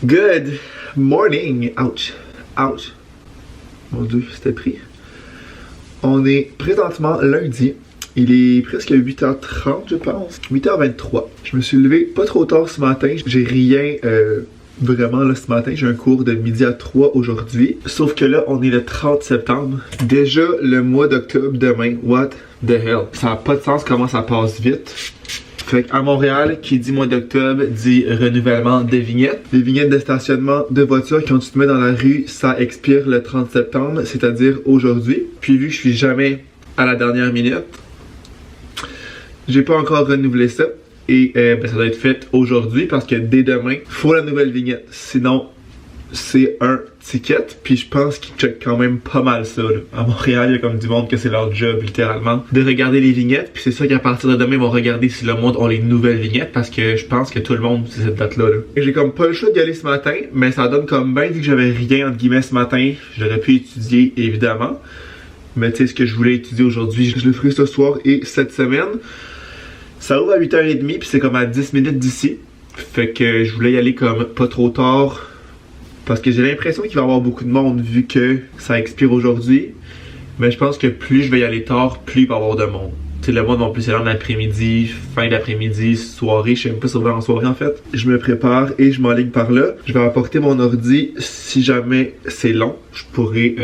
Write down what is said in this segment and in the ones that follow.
Good morning! Ouch! Ouch! Mon Dieu, c'était pris. On est présentement lundi. Il est presque 8h30, je pense. 8h23. Je me suis levé pas trop tard ce matin. J'ai rien vraiment là ce matin. J'ai un cours de midi à 3 aujourd'hui. Sauf que là, on est le 30 septembre. Déjà le mois d'octobre demain. What the hell? Ça n'a pas de sens comment ça passe vite. Fait qu'à Montréal, qui dit mois d'octobre, dit renouvellement des vignettes. Les vignettes de stationnement de voitures, quand tu te mets dans la rue, ça expire le 30 septembre, c'est-à-dire aujourd'hui. Puis vu que je suis jamais à la dernière minute, j'ai pas encore renouvelé ça. Et ça doit être fait aujourd'hui parce que dès demain, faut la nouvelle vignette. Sinon, c'est un ticket. Puis je pense qu'ils checkent quand même pas mal ça. Là. À Montréal, il y a comme du monde que c'est leur job littéralement de regarder les vignettes. Puis c'est ça qu'à partir de demain, ils vont regarder si le monde a les nouvelles vignettes. Parce que je pense que tout le monde c'est cette date-là. Là. Et j'ai comme pas le choix d'y aller ce matin. Mais ça donne comme bien vu que j'avais rien entre guillemets ce matin. J'aurais pu étudier évidemment. Mais tu sais ce que je voulais étudier aujourd'hui, je le ferai ce soir et cette semaine. Ça ouvre à 8h30 puis c'est comme à 10 minutes d'ici. Fait que je voulais y aller comme pas trop tard. Parce que j'ai l'impression qu'il va y avoir beaucoup de monde vu que ça expire aujourd'hui. Mais je pense que plus je vais y aller tard, plus il va y avoir de monde. Tu sais, le monde va plus aller en après-midi, fin d'après-midi, soirée. Je sais même pas si ça va en soirée en fait. Je me prépare et je m'enligne par là. Je vais apporter mon ordi si jamais c'est long. Je pourrais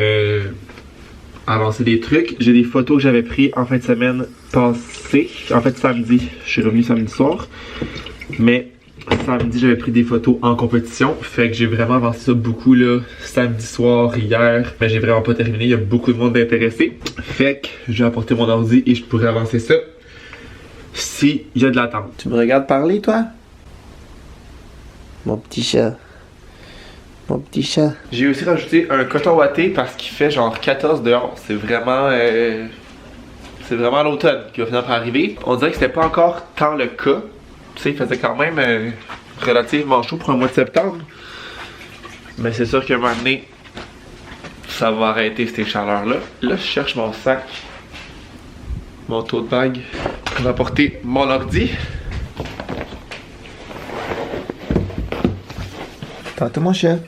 avancer des trucs. J'ai des photos que j'avais prises en fin de semaine passée. En fait samedi. Je suis revenu samedi soir. Mais samedi, j'avais pris des photos en compétition. Fait que j'ai vraiment avancé ça beaucoup là. Samedi soir, hier. Mais j'ai vraiment pas terminé. Il y a beaucoup de monde intéressé. Fait que j'ai apporté mon ordi et je pourrais avancer ça s'il y a de l'attente. Tu me regardes parler, toi? Mon petit chat. Mon petit chat. J'ai aussi rajouté un coton watté parce qu'il fait genre 14 dehors. C'est vraiment l'automne qui va finir par arriver. On dirait que c'était pas encore tant le cas. Tu sais, il faisait quand même relativement chaud pour un mois de septembre. Mais c'est sûr qu'à un moment donné, ça va arrêter ces chaleurs-là. Là, je cherche mon sac, mon tote bag pour apporter mon ordi. Tantôt mon chat.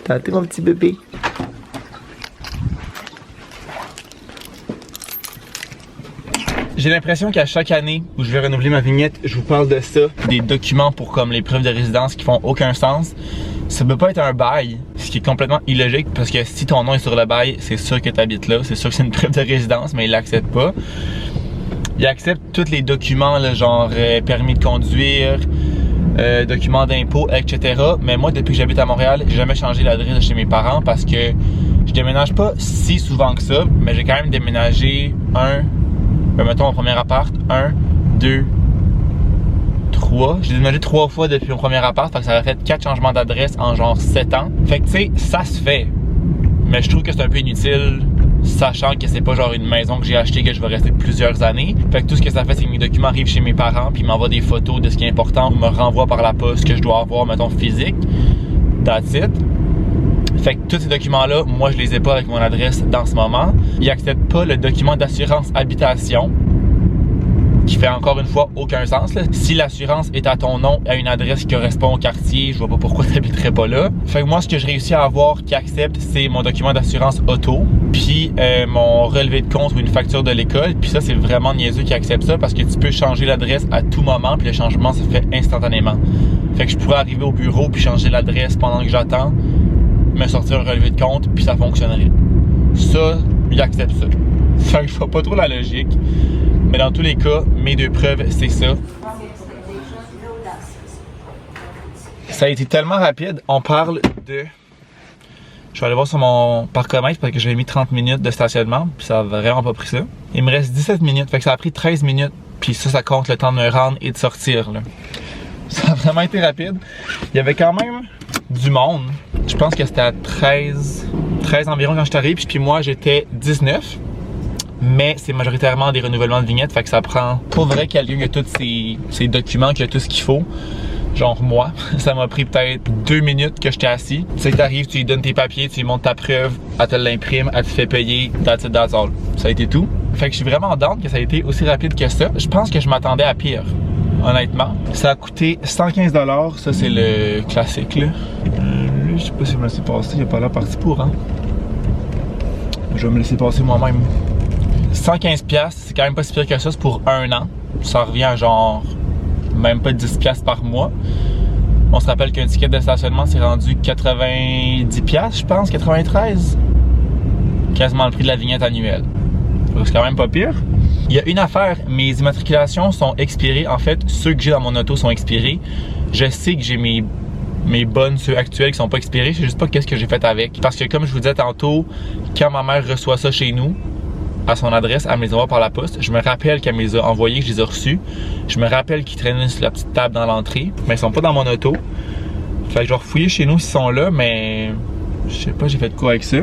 Tantôt mon petit bébé. J'ai l'impression qu'à chaque année où je vais renouveler ma vignette, je vous parle de ça, des documents pour comme les preuves de résidence qui font aucun sens. Ça peut pas être un bail, ce qui est complètement illogique parce que si ton nom est sur le bail, c'est sûr que tu habites là, c'est sûr que c'est une preuve de résidence, mais il l'accepte pas. Il accepte tous les documents, là, genre permis de conduire, documents d'impôt, etc. Mais moi, depuis que j'habite à Montréal, j'ai jamais changé l'adresse de chez mes parents parce que je déménage pas si souvent que ça, mais j'ai quand même déménagé mettons mon premier appart, 1, 2, 3. J'ai déménagé 3 fois depuis mon premier appart, fait que ça aurait fait 4 changements d'adresse en genre 7 ans. Fait que tu sais, ça se fait. Mais je trouve que c'est un peu inutile, sachant que c'est pas genre une maison que j'ai achetée que je vais rester plusieurs années. Fait que tout ce que ça fait, c'est que mes documents arrivent chez mes parents, puis ils m'envoient des photos de ce qui est important, ou me renvoient par la poste que je dois avoir, mettons, physique. That's it. Fait que tous ces documents-là, moi je les ai pas avec mon adresse dans ce moment. Ils acceptent pas le document d'assurance habitation, qui fait encore une fois aucun sens. Là. Si l'assurance est à ton nom, à une adresse qui correspond au quartier, je vois pas pourquoi tu n'habiterais pas là. Fait que moi, ce que je réussis à avoir qui accepte, c'est mon document d'assurance auto, puis mon relevé de compte ou une facture de l'école. Puis ça, c'est vraiment niaiseux qui accepte ça parce que tu peux changer l'adresse à tout moment, puis le changement se fait instantanément. Fait que je pourrais arriver au bureau puis changer l'adresse pendant que j'attends, me sortir un relevé de compte, puis ça fonctionnerait. Ça, il accepte ça. Fait que je vois pas trop la logique. Mais dans tous les cas, mes 2 preuves, c'est ça. Ça a été tellement rapide. On parle de... Je vais aller voir sur mon parcomètre parce que j'avais mis 30 minutes de stationnement, puis ça a vraiment pas pris ça. Il me reste 17 minutes, fait que ça a pris 13 minutes, puis ça compte le temps de me rendre et de sortir, là. Ça a vraiment été rapide. Il y avait quand même du monde. Je pense que c'était à 13 environ quand je suis arrivé, puis moi j'étais 19. Mais c'est majoritairement des renouvellements de vignettes, fait que ça prend pour vrai quelqu'un qui a tous ces documents, qui a tout ce qu'il faut. Genre moi, ça m'a pris peut-être 2 minutes que j'étais assis. Tu sais que t'arrives, tu lui donnes tes papiers, tu lui montres ta preuve, elle te l'imprime, elle te fait payer, that's it, that's all. Ça a été tout. Fait que je suis vraiment down que ça a été aussi rapide que ça. Je pense que je m'attendais à pire. honnêtement. Ça a coûté 115$, ça c'est le classique là. Lui, je sais pas si je me laisser passer, il a pas l'air parti pour, hein. Je vais me laisser passer moi-même. 115$, c'est quand même pas si pire que ça, c'est pour 1 an. Ça revient à genre même pas 10$ par mois. On se rappelle qu'un ticket de stationnement c'est rendu 90$, je pense, 93$. Quasiment le prix de la vignette annuelle. C'est quand même pas pire. Il y a une affaire, mes immatriculations sont expirées. En fait, ceux que j'ai dans mon auto sont expirés. Je sais que j'ai mes bonnes, ceux actuels qui sont pas expirés. Je sais juste pas qu'est-ce que j'ai fait avec. Parce que comme je vous disais tantôt, quand ma mère reçoit ça chez nous, à son adresse, elle me les envoie par la poste. Je me rappelle qu'elle me les a envoyés, que je les ai reçus. Je me rappelle qu'ils traînaient sur la petite table dans l'entrée, mais ils sont pas dans mon auto. Fait que je vais refouiller chez nous s'ils sont là, mais je sais pas j'ai fait quoi avec ça.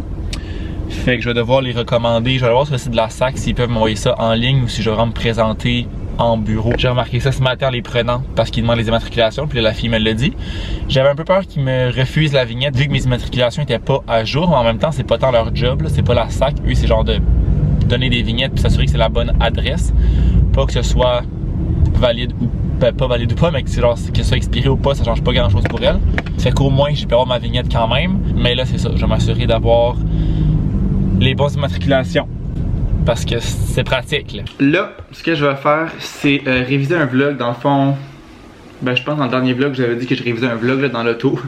Fait que je vais devoir les recommander. Je vais aller voir sur le site de la SAC s'ils peuvent m'envoyer ça en ligne ou si je vais vraiment me présenter en bureau. J'ai remarqué ça ce matin en les prenant parce qu'ils demandent les immatriculations, puis là, la fille me l'a dit. J'avais un peu peur qu'ils me refusent la vignette vu que mes immatriculations étaient pas à jour, mais en même temps, c'est pas tant leur job, c'est pas la SAC. Eux, c'est genre de donner des vignettes puis s'assurer que c'est la bonne adresse. Pas que ce soit valide ou pas valide ou pas, mais que c'est genre que ce soit expiré ou pas, ça change pas grand chose pour elle. Fait qu'au moins, j'ai pu avoir ma vignette quand même. Mais là, c'est ça, je vais m'assurer d'avoir les bonnes immatriculations. Parce que c'est pratique là. Là, ce que je vais faire, c'est réviser un vlog. Dans le fond, ben je pense dans le dernier vlog, j'avais dit que je révisais un vlog là, dans l'auto.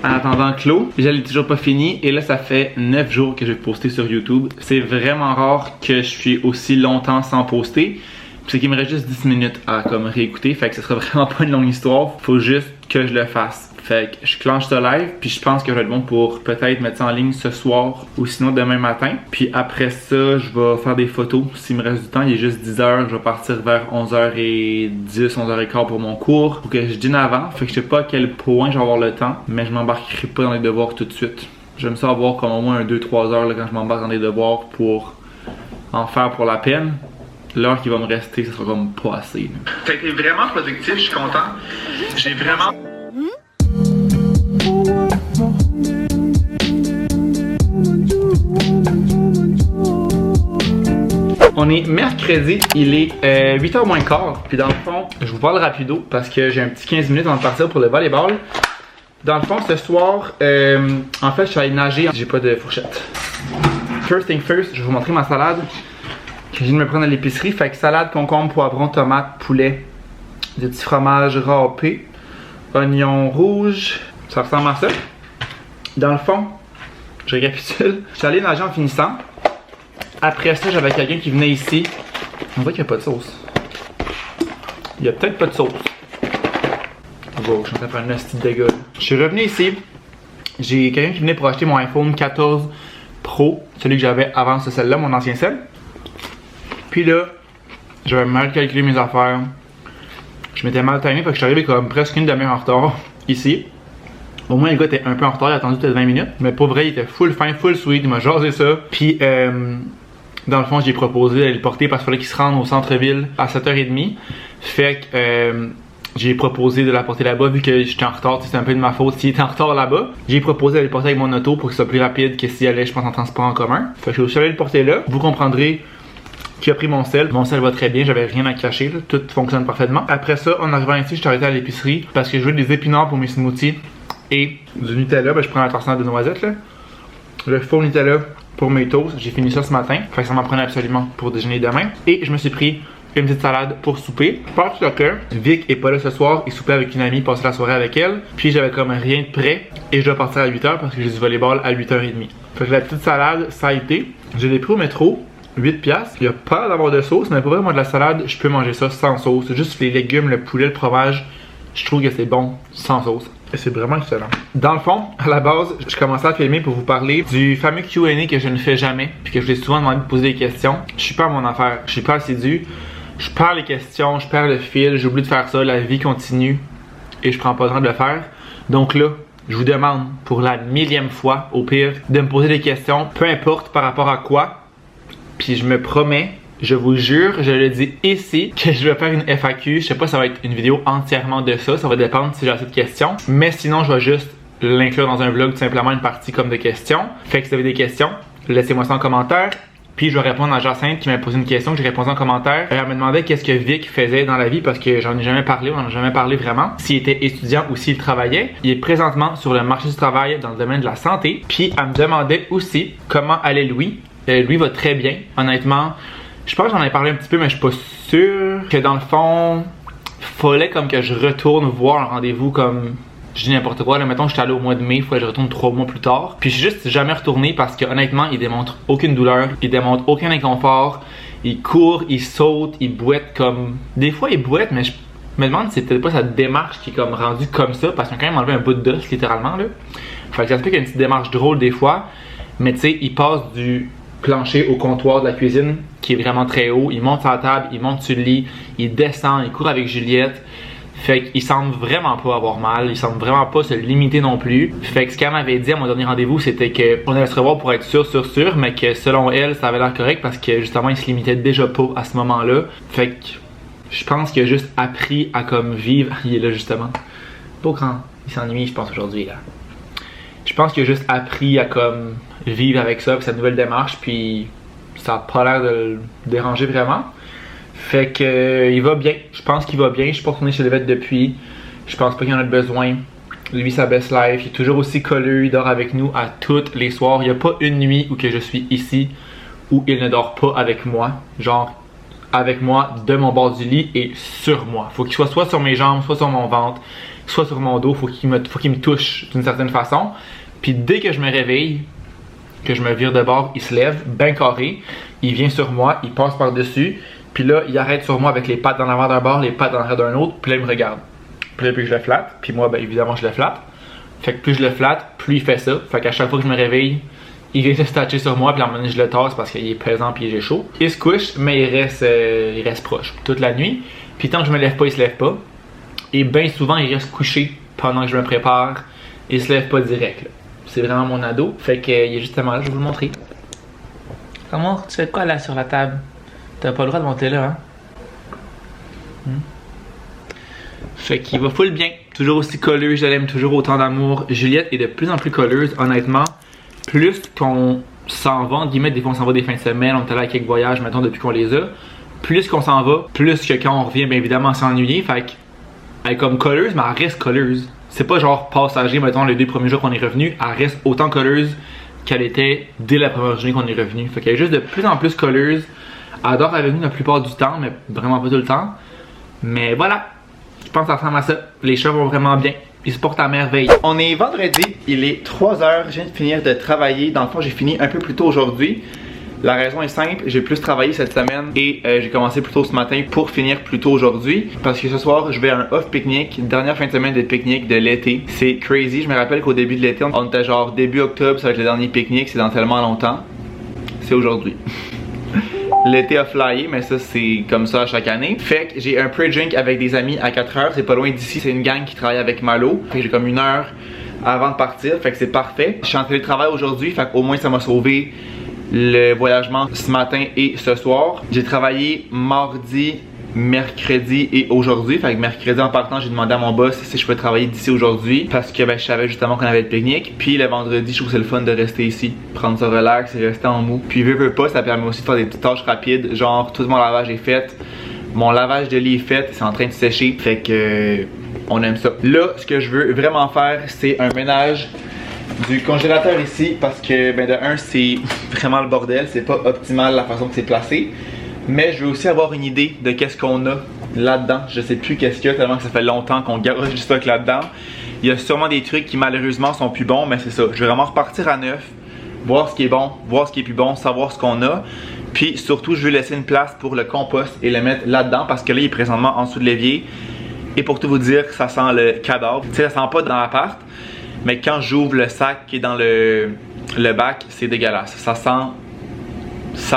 En attendant Clos, je l'ai toujours pas fini. Et là, ça fait 9 jours que je vais poster sur YouTube. C'est vraiment rare que je suis aussi longtemps sans poster. C'est qu'il me reste juste 10 minutes à comme réécouter. Fait que ce sera vraiment pas une longue histoire. Faut juste que je le fasse. Fait que je clenche ce live, puis je pense que je vais être bon pour peut-être mettre ça en ligne ce soir ou sinon demain matin. Puis après ça, je vais faire des photos. S'il me reste du temps, il est juste 10h, je vais partir vers 11h10, 11h15 pour mon cours. Faut que je dîne avant, fait que je sais pas à quel point je vais avoir le temps, mais je m'embarquerai pas dans les devoirs tout de suite. J'aime ça avoir comme au moins un 2-3 heures là, quand je m'embarque dans les devoirs pour en faire pour la peine. L'heure qui va me rester, ça sera comme pas assez. Ça a été vraiment productif, je suis content. J'ai vraiment... On est mercredi, il est 8h moins quart. Puis dans le fond, je vous parle rapido parce que j'ai un petit 15 minutes avant de partir pour le volleyball. Dans le fond, ce soir, en fait, je suis allé nager. J'ai pas de fourchette. First thing first, je vais vous montrer ma salade que je viens de me prendre à l'épicerie. Fait que salade, concombre, poivron, tomate, poulet, des petits fromages râpés, oignons rouges. Ça ressemble à ça. Dans le fond, je récapitule. Je suis allé nager en finissant. Après ça, j'avais quelqu'un qui venait ici. On voit qu'il n'y a pas de sauce. Il y a peut-être pas de sauce. Wow, je suis en train de faire un petit dégât. Je suis revenu ici. J'ai quelqu'un qui venait pour acheter mon iPhone 14 Pro. Celui que j'avais avant ce celle-là, mon ancien cell. Puis là, j'avais mal calculé mes affaires. Je m'étais mal timé parce que je suis arrivé comme presque une demi-heure en retard ici. Au moins le gars était un peu en retard, il a attendu peut-être 20 minutes. Mais pour vrai, il était full fin, full sweet, il m'a jasé ça. Puis dans le fond, j'ai proposé d'aller le porter parce qu'il fallait qu'il se rende au centre-ville à 7h30. Fait que j'ai proposé de la porter là-bas vu que j'étais en retard, c'est un peu de ma faute s'il était en retard là-bas. J'ai proposé d'aller le porter avec mon auto pour que ce soit plus rapide que s'il allait, je pense, en transport en commun. Fait que je suis allé le porter là. Vous comprendrez qui a pris mon sel. Mon sel va très bien, j'avais rien à cacher, là. Tout fonctionne parfaitement. Après ça, en arrivant ici, je suis arrêté à l'épicerie parce que je voulais des épinards pour mes smoothies et du Nutella. Ben, je prends la torsadade de noisettes là. Le faux Nutella pour mes toasts. J'ai fini ça ce matin. Fait que ça m'en prenait absolument pour déjeuner demain. Et je me suis pris une petite salade pour souper. Parce que Vic est pas là ce soir. Il soupait avec une amie, passait la soirée avec elle. Puis j'avais comme rien de prêt. Et je dois partir à 8h parce que j'ai du volleyball à 8h30. Fait que la petite salade, ça a été. Je l'ai pris au métro. 8$. Il y a pas d'avoir de sauce, mais pour vraiment de la salade, je peux manger ça sans sauce. Juste les légumes, le poulet, le fromage. Je trouve que c'est bon sans sauce. Et c'est vraiment excellent. Dans le fond, à la base, je commençais à filmer pour vous parler du fameux Q&A que je ne fais jamais. Puis que je l'ai souvent demandé de poser des questions. Je suis pas à mon affaire. Je suis pas assidu. Je perds les questions, je perds le fil. J'oublie de faire ça. La vie continue. Et je prends pas le temps de le faire. Donc là, je vous demande pour la 1000e fois, au pire, de me poser des questions. Peu importe par rapport à quoi. Puis je me promets, je vous jure, je le dis ici, que je vais faire une FAQ. Je sais pas si ça va être une vidéo entièrement de ça. Ça va dépendre si j'ai assez de questions. Mais sinon, je vais juste l'inclure dans un vlog, tout simplement une partie comme de questions. Fait que si vous avez des questions, laissez-moi ça en commentaire. Puis je vais répondre à Jacinthe qui m'a posé une question que j'ai répondu en commentaire. Elle me demandait qu'est-ce que Vic faisait dans la vie parce que j'en ai jamais parlé, on n'en a jamais parlé vraiment. S'il était étudiant ou s'il travaillait. Il est présentement sur le marché du travail dans le domaine de la santé. Puis elle me demandait aussi comment allait Louis. Louis va très bien, honnêtement. Je pense que j'en ai parlé un petit peu, mais je suis pas sûr que dans le fond, fallait comme que je retourne voir un rendez-vous comme... Je dis n'importe quoi, là, mettons, j'étais allé au mois de mai, il faut que je retourne 3 mois plus tard. Puis je suis juste jamais retourné parce que honnêtement, il démontre aucune douleur, il démontre aucun inconfort. Il court, il saute, il boite comme... Des fois, il boite, mais je me demande si c'est peut-être pas sa démarche qui est comme rendue comme ça parce qu'il a quand même enlevé un bout d'os, littéralement, là. Fait que ça se peut qu'il y a une petite démarche drôle des fois, mais tu sais, il passe du plancher au comptoir de la cuisine qui est vraiment très haut, il monte sur la table, il monte sur le lit, il descend, il court avec Juliette. Fait qu'il semble vraiment pas avoir mal, il semble vraiment pas se limiter non plus. Fait que ce qu'elle m'avait dit à mon dernier rendez-vous, c'était qu'on allait se revoir pour être sûr, mais que selon elle, ça avait l'air correct parce que justement, il se limitait déjà pas à ce moment-là. Fait que je pense qu'il a juste appris à comme vivre. Il est là justement. Pas quand il s'ennuie, je pense aujourd'hui là. Je pense qu'il a juste appris à comme vivre avec ça, avec sa nouvelle démarche, puis ça a pas l'air de le déranger vraiment. Fait que il va bien, je pense qu'il va bien, je suis pas retourné chez le vet depuis, je pense pas qu'il en a besoin. Lui, sa best life, il est toujours aussi colleux, il dort avec nous à toutes les soirs. Il n'y a pas une nuit où que je suis ici où il ne dort pas avec moi, genre avec moi de mon bord du lit et sur moi. Faut qu'il soit sur mes jambes, soit sur mon ventre, soit sur mon dos, faut qu'il me touche d'une certaine façon. Puis dès que je me réveille, que je me vire de bord, il se lève, ben carré, il vient sur moi, il passe par-dessus. Puis là, il arrête sur moi avec les pattes dans l'avant d'un bord, les pattes dans l'arrière d'un autre, puis là, il me regarde. Puis là, plus je le flatte, puis moi, ben évidemment, je le flatte. Fait que plus je le flatte, plus il fait ça. Fait qu'à chaque fois que je me réveille, il vient se statcher sur moi, puis à un moment donné, je le tasse parce qu'il est pesant puis il est chaud. Il se couche, mais il reste proche toute la nuit. Puis tant que je me lève pas, il se lève pas. Et bien souvent, il reste couché pendant que je me prépare. Il se lève pas direct, là. C'est vraiment mon ado. Fait qu'il est justement là, je vais vous le montrer. Comment tu fais quoi là sur la table? T'as pas le droit de monter là, hein? Fait qu'il va full bien. Toujours aussi colleux, je l'aime toujours autant d'amour. Juliette est de plus en plus colleuse, honnêtement. Plus qu'on s'en va, en guillemets, des fois on s'en va des fins de semaine, on est allé à quelques voyages, mettons, depuis qu'on les a. Plus qu'on s'en va, plus que quand on revient, bien évidemment, s'ennuyer. Fait qu'elle est comme colleuse, mais elle reste colleuse. C'est pas genre passager, mettons, les 2 premiers jours qu'on est revenu, elle reste autant colleuse qu'elle était dès la première journée qu'on est revenu. Fait qu'elle est juste de plus en plus colleuse. Elle dort avec nous la plupart du temps, mais vraiment pas tout le temps. Mais voilà, je pense que ça ressemble à ça. Les chats vont vraiment bien. Ils se portent à merveille. On est vendredi, il est 3h, je viens de finir de travailler. Dans le fond, j'ai fini un peu plus tôt aujourd'hui. La raison est simple, j'ai plus travaillé cette semaine et j'ai commencé plus tôt ce matin pour finir plus tôt aujourd'hui. Parce que ce soir, je vais à un off pique-nique, dernière fin de semaine de pique-nique de l'été. C'est crazy, je me rappelle qu'au début de l'été, on était genre début octobre, ça va être le dernier pique-nique, c'est dans tellement longtemps. C'est aujourd'hui. L'été a flyé, mais ça c'est comme ça à chaque année. Fait que j'ai un pre-drink avec des amis à 4h, c'est pas loin d'ici, c'est une gang qui travaille avec Malo. Fait que j'ai comme 1 heure avant de partir, fait que c'est parfait. Je suis en télétravail aujourd'hui, fait qu'au moins ça m'a sauvé le voyagement ce matin et ce soir. J'ai travaillé mardi, mercredi et aujourd'hui. Fait que mercredi en partant, j'ai demandé à mon boss si je pouvais travailler d'ici aujourd'hui parce que ben, je savais justement qu'on avait le pique-nique. Puis le vendredi, je trouve que c'est le fun de rester ici, prendre ça relax et rester en mou. Puis veux pas, ça permet aussi de faire des petites tâches rapides, genre tout mon lavage est fait, mon lavage de lit est fait, c'est en train de sécher. Fait que on aime ça. Là, ce que je veux vraiment faire, c'est un ménage du congélateur ici parce que ben de un, c'est vraiment le bordel, c'est pas optimal la façon que c'est placé. Mais je veux aussi avoir une idée de qu'est-ce qu'on a là-dedans. Je sais plus qu'est-ce qu'il y a tellement que ça fait longtemps qu'on garoche du stock là-dedans. Il y a sûrement des trucs qui malheureusement sont plus bons, mais c'est ça. Je vais vraiment repartir à neuf, voir ce qui est bon, voir ce qui est plus bon, savoir ce qu'on a. Puis surtout, je veux laisser une place pour le compost et le mettre là-dedans parce que là, il est présentement en dessous de l'évier. Et pour tout vous dire, ça sent le cadavre. Tu sais, ça sent pas dans l'appart, mais quand j'ouvre le sac qui est dans le bac, c'est dégueulasse. Ça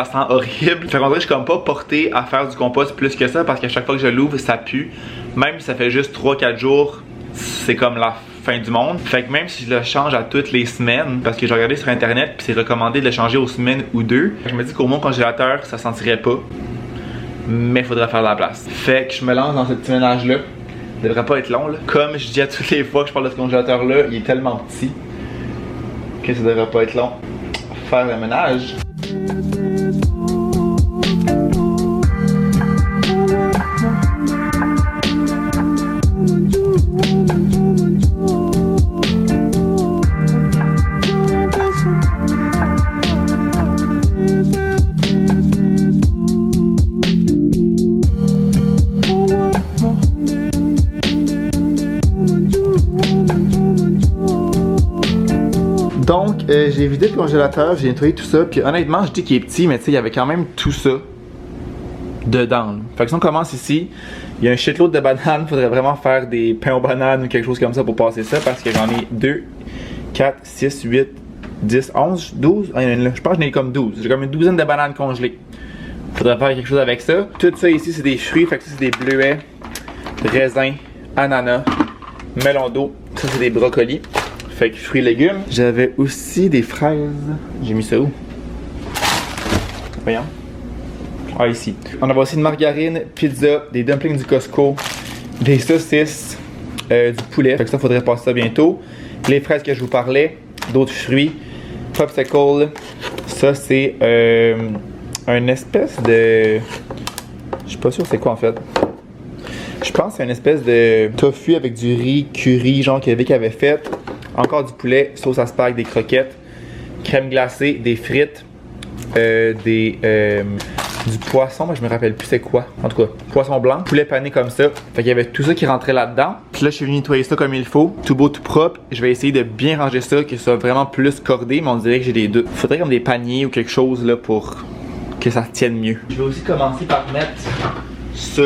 sent horrible. Fait qu'on dirait que je suis comme pas porté à faire du compost plus que ça parce qu'à chaque fois que je l'ouvre, ça pue. Même si ça fait juste 3-4 jours, c'est comme la fin du monde. Fait que même si je le change à toutes les semaines, parce que j'ai regardé sur internet puis c'est recommandé de le changer aux semaines ou 2, je me dis qu'au moins congélateur, ça sentirait pas. Mais il faudrait faire de la place. Fait que je me lance dans ce petit ménage là. Ça devrait pas être long là. Comme je dis à toutes les fois que je parle de ce congélateur là, il est tellement petit que ça devrait pas être long. Faire le ménage. j'ai vidé le congélateur, j'ai nettoyé tout ça, puis honnêtement, je dis qu'il est petit, mais tu sais, il y avait quand même tout ça dedans. Là. Fait que si on commence ici, il y a un shitload de bananes, faudrait vraiment faire des pains aux bananes ou quelque chose comme ça pour passer ça, parce que j'en ai 2, 4, 6, 8, 10, 11, 12, ah, je pense que j'en ai comme 12. J'ai comme une douzaine de bananes congelées. Faudrait faire quelque chose avec ça. Tout ça ici, c'est des fruits, fait que ça, c'est des bleuets, raisins, ananas, melon d'eau, ça, c'est des brocolis. Fait que fruits et légumes. J'avais aussi des fraises. J'ai mis ça où? Voyons. Ah, ici. On avait aussi une margarine, pizza, des dumplings du Costco, des saucisses, du poulet. Fait que ça, faudrait passer ça bientôt. Les fraises que je vous parlais, d'autres fruits, popsicle. Ça, c'est une espèce de... Je suis pas sûr c'est quoi en fait. Je pense que c'est une espèce de tofu avec du riz curry, genre que Vic avait fait. Encore du poulet, sauce à spag, des croquettes, crème glacée, des frites, du poisson, moi je me rappelle plus c'est quoi. En tout cas, poisson blanc, poulet pané comme ça. Fait qu'il y avait tout ça qui rentrait là-dedans. Puis là, je suis venu nettoyer ça comme il faut, tout beau, tout propre. Je vais essayer de bien ranger ça, que ça soit vraiment plus cordé, mais on dirait que j'ai des doutes. Faudrait comme des paniers ou quelque chose là pour que ça tienne mieux. Je vais aussi commencer par mettre ça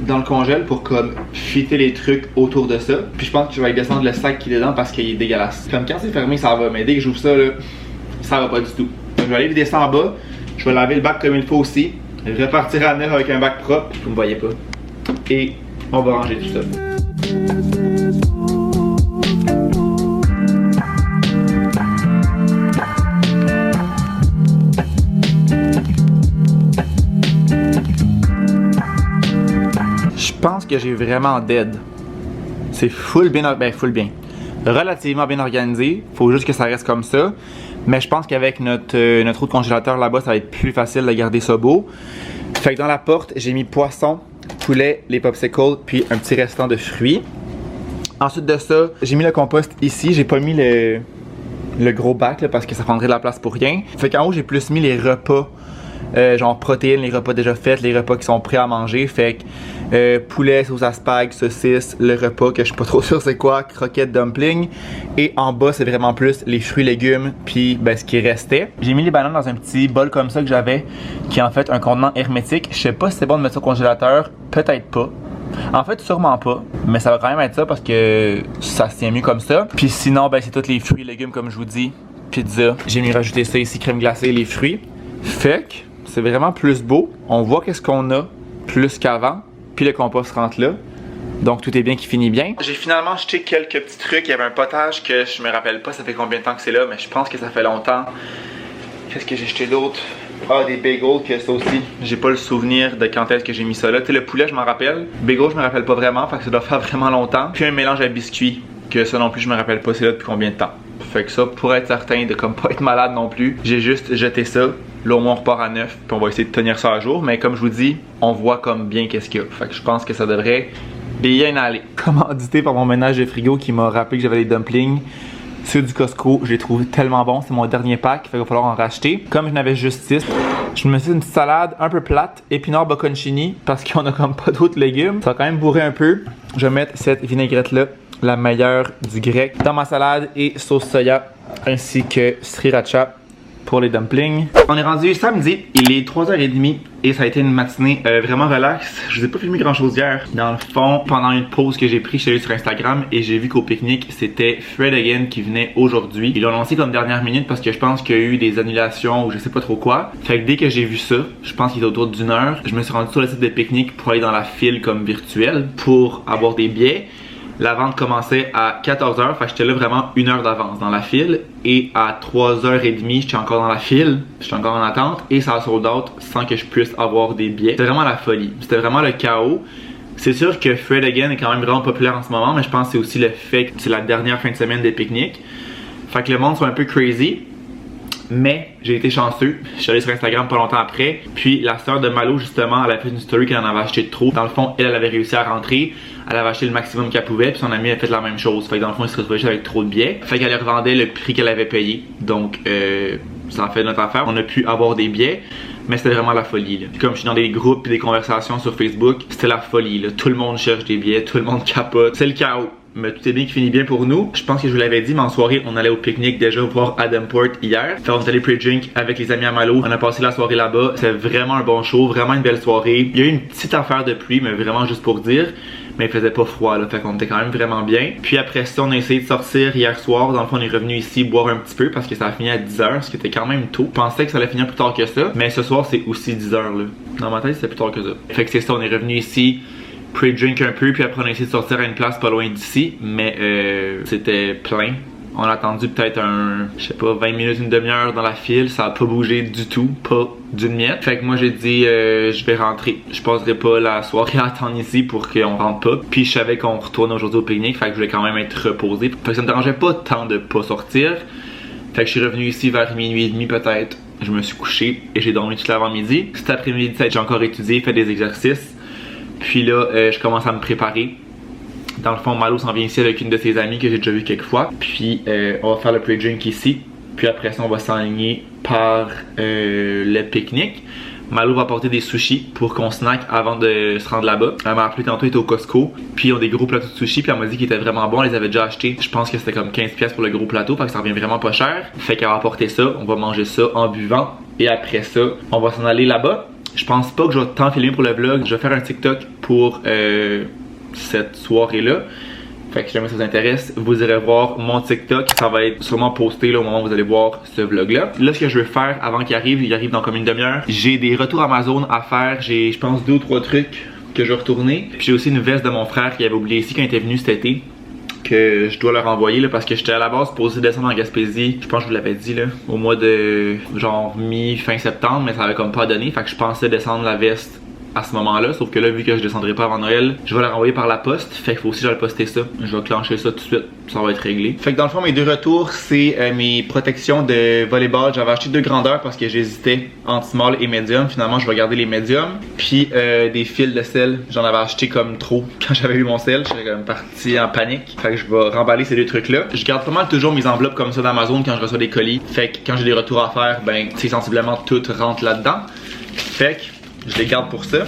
dans le congèle pour comme fitter les trucs autour de ça. Puis je pense que je vais descendre le sac qui est dedans parce qu'il est dégueulasse. Comme quand c'est fermé, ça va, mais dès que j'ouvre ça là, ça va pas du tout. Donc, je vais aller vider ça en bas. Je vais laver le bac comme il faut aussi. Repartir à neuf avec un bac propre. Vous me voyez pas. Et on va ranger tout ça. Je pense que j'ai vraiment dead. C'est full bien, relativement bien organisé. Faut juste que ça reste comme ça. Mais je pense qu'avec notre autre congélateur là-bas, ça va être plus facile de garder ça beau. Fait que dans la porte, j'ai mis poisson, poulet, les popsicles, puis un petit restant de fruits. Ensuite de ça, j'ai mis le compost ici. J'ai pas mis le gros bac là, parce que ça prendrait de la place pour rien. Fait qu'en haut, j'ai plus mis les repas. Genre protéines, les repas déjà faits, les repas qui sont prêts à manger. Fait que poulet, sauce à spag, saucisse, le repas que je suis pas trop sûr c'est quoi, croquettes, dumplings. Et en bas, c'est vraiment plus les fruits, légumes, puis ben, ce qui restait. J'ai mis les bananes dans un petit bol comme ça que j'avais, qui est en fait un contenant hermétique. Je sais pas si c'est bon de mettre ça au congélateur, peut-être pas. En fait, sûrement pas, mais ça va quand même être ça parce que ça se tient mieux comme ça. Puis sinon, ben c'est tous les fruits et légumes comme je vous dis. Pizza, j'ai mis rajouter ça ici, crème glacée, les fruits. Fait que c'est vraiment plus beau. On voit qu'est-ce qu'on a plus qu'avant. Puis le compost rentre là. Donc tout est bien qui finit bien. J'ai finalement acheté quelques petits trucs. Il y avait un potage que je me rappelle pas ça fait combien de temps que c'est là, mais je pense que ça fait longtemps. Qu'est-ce que j'ai acheté d'autre? Ah, des bagels, que ça aussi. J'ai pas le souvenir de quand est-ce que j'ai mis ça là. Tu sais, le poulet, je m'en rappelle. Bagels, je me rappelle pas vraiment. Fait que ça doit faire vraiment longtemps. Puis un mélange à biscuits. Que ça non plus, je me rappelle pas c'est là depuis combien de temps. Fait que ça, pour être certain de comme pas être malade non plus, j'ai juste jeté ça. Là au moins on repart à neuf, puis on va essayer de tenir ça à jour. Mais comme je vous dis, on voit comme bien qu'est-ce qu'il y a. Fait que je pense que ça devrait bien aller. Commandité par mon ménage de frigo qui m'a rappelé que j'avais les dumplings. Ceux du Costco, je les trouve tellement bons. C'est mon dernier pack, fait qu'il va falloir en racheter. Comme je n'avais juste 6, je me suis fait une petite salade un peu plate, épinards bocconcini, parce qu'on a comme pas d'autres légumes. Ça va quand même bourrer un peu. Je vais mettre cette vinaigrette-là, la meilleure du grec, dans ma salade et sauce soya, ainsi que sriracha pour les dumplings. On est rendu samedi, il est 3h30 et ça a été une matinée vraiment relax. Je vous ai pas filmé grand chose hier. Dans le fond, pendant une pause que j'ai pris, je suis allé sur Instagram et j'ai vu qu'au pique-nique, c'était Fred Again qui venait aujourd'hui. Ils l'ont lancé comme dernière minute parce que je pense qu'il y a eu des annulations ou je sais pas trop quoi. Fait que dès que j'ai vu ça, je pense qu'il était autour d'une heure, je me suis rendu sur le site de pique-nique pour aller dans la file comme virtuelle pour avoir des billets. La vente commençait à 14h, fait que j'étais là vraiment une heure d'avance dans la file. Et à 3h30, j'étais encore dans la file, j'étais encore en attente. Et ça a sold out sans que je puisse avoir des billets. C'était vraiment la folie, c'était vraiment le chaos. C'est sûr que Fred Again est quand même vraiment populaire en ce moment, mais je pense que c'est aussi le fait que c'est la dernière fin de semaine des pique-niques. Fait que le monde soit un peu crazy. Mais j'ai été chanceux, je suis allé sur Instagram pas longtemps après. Puis la sœur de Malo justement, elle a fait une story qu'elle en avait acheté trop. Dans le fond, elle avait réussi à rentrer. Elle avait acheté le maximum qu'elle pouvait. Puis son ami a fait la même chose. Fait que dans le fond, il se retrouvait juste avec trop de billets. Fait qu'elle revendait le prix qu'elle avait payé. Donc ça en fait notre affaire. On a pu avoir des billets. Mais c'était vraiment la folie là. Puis comme je suis dans des groupes et des conversations sur Facebook, c'était la folie là. Tout le monde cherche des billets, tout le monde capote. C'est le chaos. Mais tout est bien qui finit bien pour nous. Je pense que je vous l'avais dit, mais en soirée, on allait au pique-nique déjà voir Adamport hier. Fait on est allé pre-drink avec les amis à Malo. On a passé la soirée là-bas. C'était vraiment un bon show, vraiment une belle soirée. Il y a eu une petite affaire de pluie, mais vraiment juste pour dire. Mais il faisait pas froid là, fait qu'on était quand même vraiment bien. Puis après ça, on a essayé de sortir hier soir. Dans le fond, on est revenu ici boire un petit peu parce que ça a fini à 10h, ce qui était quand même tôt. Je pensais que ça allait finir plus tard que ça, mais ce soir, c'est aussi 10h là. Dans ma tête, c'était plus tard que ça. Fait que c'est ça, on est revenu ici, pre-drink un peu, puis après on a essayé de sortir à une place pas loin d'ici, mais c'était plein. On a attendu peut-être je sais pas, 20 minutes, une demi-heure dans la file. Ça a pas bougé du tout, pas d'une miette. Fait que moi j'ai dit, je vais rentrer. Je passerai pas la soirée à attendre ici pour qu'on rentre pas. Puis je savais qu'on retourne aujourd'hui au pique-nique. Fait que je voulais quand même être reposé. Fait que ça me dérangeait pas tant de pas sortir. Fait que je suis revenu ici vers minuit et demi peut-être. Je me suis couché et j'ai dormi toute l'avant-midi. Cet après-midi, j'ai encore étudié, fait des exercices. Puis là, je commence à me préparer. Dans le fond, Malo s'en vient ici avec une de ses amies que j'ai déjà vu quelques fois. Puis on va faire le pre-drink ici. Puis après ça, on va s'enligner par le pique-nique. Malo va apporter des sushis pour qu'on snack avant de se rendre là-bas. Elle m'a appelé tantôt, elle était au Costco. Puis ils ont des gros plateaux de sushis. Puis elle m'a dit qu'ils étaient vraiment bons. Elle les avait déjà achetés. Je pense que c'était comme 15$ pour le gros plateau. Fait que ça revient vraiment pas cher. Fait qu'elle va apporter ça. On va manger ça en buvant. Et après ça, on va s'en aller là-bas. Je pense pas que je vais tant filmer pour le vlog. Je vais faire un TikTok pour cette soirée-là. Fait que si jamais ça vous intéresse, vous irez voir mon TikTok. Ça va être sûrement posté là, au moment où vous allez voir ce vlog-là. Là, ce que je veux faire avant qu'il arrive dans comme une demi-heure. J'ai des retours Amazon à faire. J'ai, je pense, 2 ou 3 trucs que je vais retourner. Puis j'ai aussi une veste de mon frère qui avait oublié ici quand il était venu cet été, que je dois leur envoyer là, parce que j'étais à la base supposé descendre en Gaspésie. Je pense que je vous l'avais dit là, au mois de genre mi-fin septembre, mais ça avait comme pas donné. Fait que je pensais descendre la veste à ce moment-là, sauf que là, vu que je descendrai pas avant Noël, je vais la renvoyer par la poste. Fait qu'il faut aussi que j'aille poster ça. Je vais clencher ça tout de suite, ça va être réglé. Fait que dans le fond, mes 2 retours, c'est mes protections de volleyball. J'avais acheté 2 grandeurs parce que j'hésitais entre small et medium. Finalement, je vais garder les mediums. Puis des fils de sel, j'en avais acheté comme trop quand j'avais eu mon sel. J'étais comme parti en panique. Fait que je vais remballer ces 2 trucs-là. Je garde pas mal toujours mes enveloppes comme ça d'Amazon quand je reçois des colis. Fait que quand j'ai des retours à faire, ben, c'est sensiblement tout rentre là-dedans. Fait que je les garde pour ça.